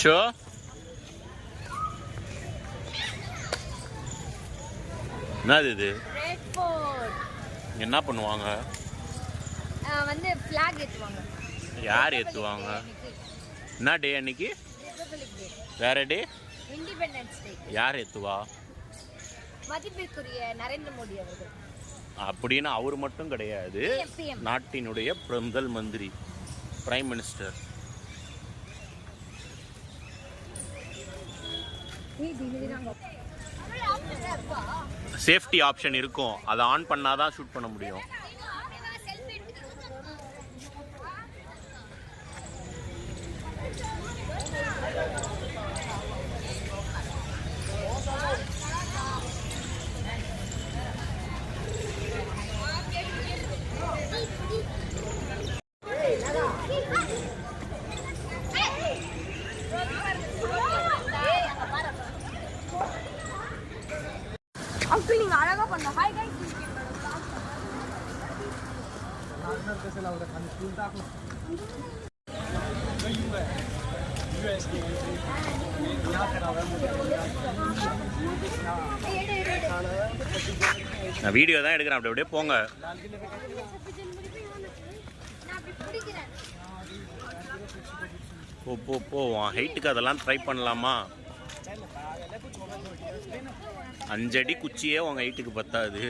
Show என்னது இது? என்ன பண்ணுவாங்க? வந்து ஃபிளாக் ஏத்துவாங்க. யார் ஏத்துவாங்க? என்ன டே அன்னைக்கு? வேற டே? Independence day. யார் ஏத்துவா? மதிப்பிற்குரிய நரேந்திர மோடி அவர்கள். அப்படின்னு அவர் மட்டும் கிடையாது, நாட்டினுடைய முதல் மந்திரி, பிரைம் மினிஸ்டர். சேஃப்டி ஆப்ஷன் இருக்கும், அதை ஆன் பண்ணாதான் ஷூட் பண்ண முடியும். நீங்க அழகா பண்ண. Hi guys. நான் வீடியோ தான் எடுக்கிறேன், அப்படியே போங்க. போ போ போ, ஹைட்டுக்கு அதெல்லாம் ட்ரை பண்ணலாமா? 5 அடி குச்சியே உங்கள் ஹைட்டுக்கு பத்தாது.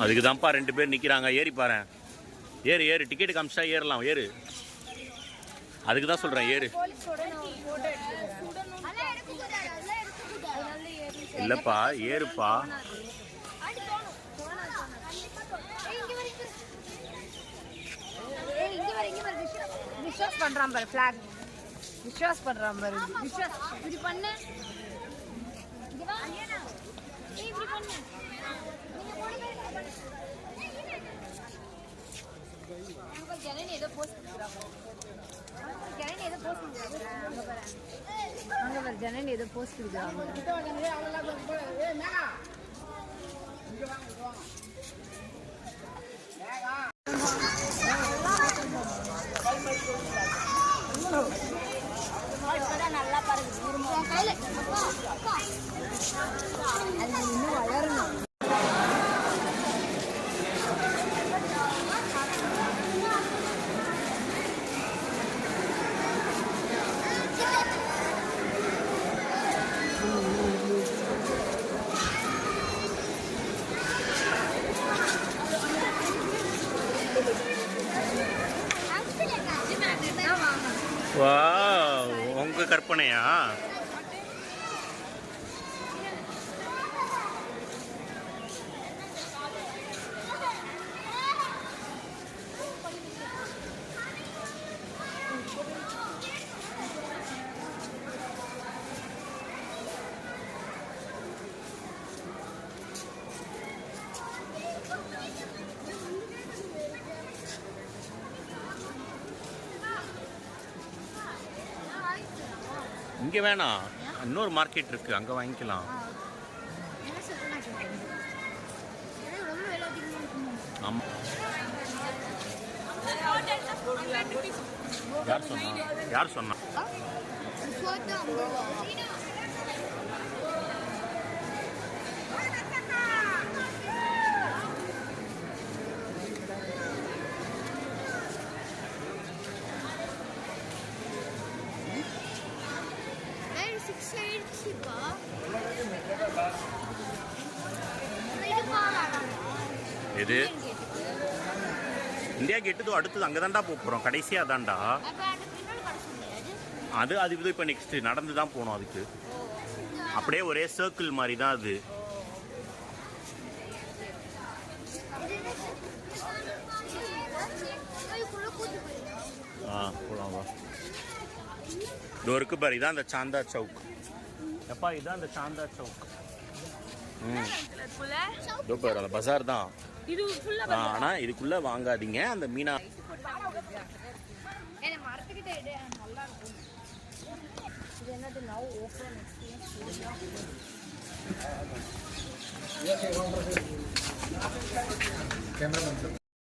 அதுக்கு தான்ப்பா 2 பேர் நிற்கிறாங்க. ஏறி பாரு, ஏறு ஏறு, டிக்கெட்டு காமிச்சா ஏறலாம், ஏறு. அதுக்கு தான் சொல்கிறேன், ஏறு. இல்லைப்பா, ஏறுப்பா. விஸ்வாஸ் பண்றான் பாரு, ஃபிளாக் விஸ்வாஸ் பண்றான் பாரு. விஸ்வாஸ் இப்படி பண்ணு, இங்க வா. ஏய் இப்படி பண்ணு. அங்க ஜனனி ஏதோ போஸ்ட் பண்றாங்க. ஜனனி ஏதோ போஸ்ட் பண்றாங்க. அங்க பாரு, ஜனனி ஏதோ போஸ்ட் பண்றாங்க. ஏய் மேகா, இங்க வாங்க, மேகா. நல்லா பாருங்க, அது இன்னும் வளரணும். வா, உங்க கற்பனையா? இங்கே வேணாம், இன்னொரு மார்க்கெட் இருக்குது, அங்கே வாங்கிக்கலாம். ஆமாம். யார் சொன்னா? யார் சொன்னா? சிப்பா இது பாலாடா எது இந்தியா கேட்டு அடுத்தது அங்கே தான்டா போகிறோம் கடைசியாக தான்டா. அப்ப அந்த பின்னல் கடை சொன்னியாது அது இது இப்போ நெக்ஸ்ட் நடந்து தான் போகணும். அதுக்கு அப்படியே ஒரே சர்க்கிள் மாதிரி தான் அது. போகலாம் வா. இதோ இருக்கு பாரு, இதான் அந்த சாந்தா சவுக். எப்பா இதான் அந்த சாந்தா சவுக். இதோ பாரு அந்த பஜார் தான். இது ஃபுல்லா ஆனால் இதுக்குள்ளே வாங்காதீங்க. அந்த மீனா என்ன மரத்துக்கிட்ட இடு நல்லா இருக்கும். இது என்னது நவ் ஓப்பன் எக்ஸ்பீரியன்ஸ் कैमरा बंद कर